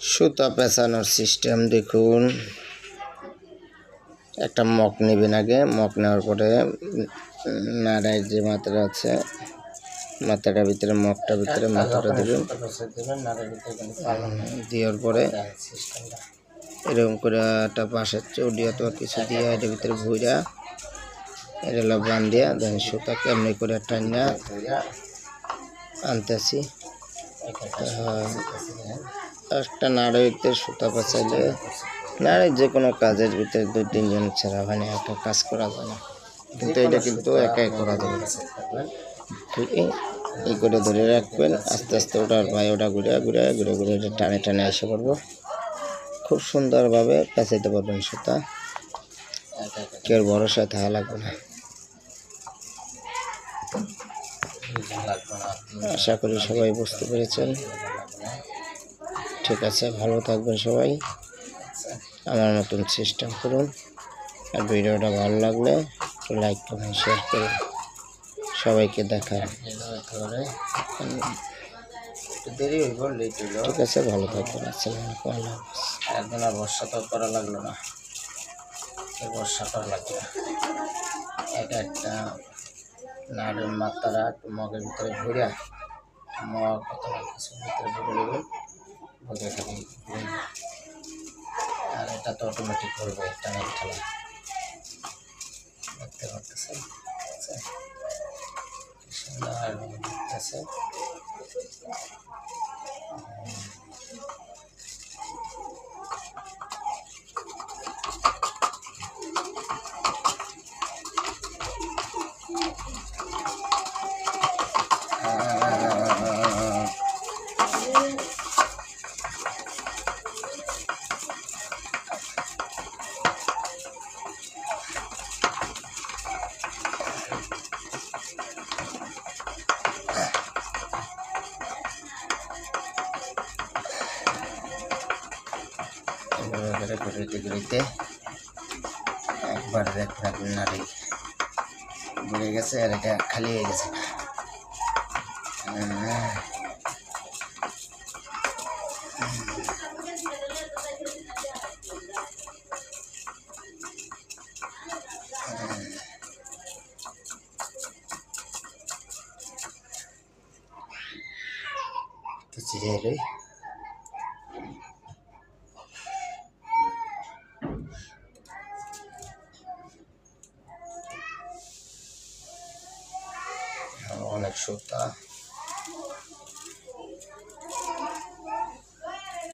সুতা পেঁচানোর সিস্টেম দেখুন। একটা মগ নেবেন, আগে মগ নেওয়ার পরে নাড়ায় যে মাথাটা আছে মাথাটার ভিতরে মগটার ভিতরে মাথাটা দেবেন, দেওয়ার পরে এরকম করে একটা পাশের চৌডি অথবা কিছু দিয়ে এটার ভিতরে ভুইরা এটা হলো বান দিয়া দেন সুতাকে এমনি করে টাইনা আনতেছি। একটা নাড়াইতে সুতা পেঁচাইলে নাড়াই যে কোনো কাজের ভিতরে 2-3 জন ছাড়া হয় না, একটা কাজ করা যায় না, কিন্তু এটা কিন্তু একাই করা যাবে। ঠিক এই করে ধরে রাখবেন, আস্তে আস্তে ওটার ভাই ওটা ঘুরে ঘুরে ঘুরে ঘুরে এটা টানে টানে এসে পড়বো। খুব সুন্দরভাবে পেঁচাইতে পারবেন সুতা, কেউ ভরসা থাকা লাগবে না। আশা করি সবাই বুঝতে পেরেছেন। ঠিক আছে, ভালো থাকবেন সবাই, আমার মতন সিস্টেম করুন। আর ভিডিওটা ভালো লাগলে একটু লাইক করুন, শেয়ার করুন, সবাইকে দেখান। ঠিক আছে, ভালো থাকবেন। আসসালামু আলাইকুম। একদিন আর বর্ষা তো করা লাগলো না, বর্ষা করা লাগবে না। একটা নাড়ুর মাত্রাটা মগের ভিতরে ঘুরে মগ অথবা কিছুর ভিতরে ভরে নেবেন, ভরে আর এটা তো অটোমেটিক করবে টানা ঠেলা, দেখতে পাচ্ছেন। সুন্দর দেখতেছে। ঘুরিতে একবার দেখবেন নাড়ি ঘুরে গেছে আর এটা খালি হয়ে গেছে। তো চিড়ে এলোই অনেক সুতা।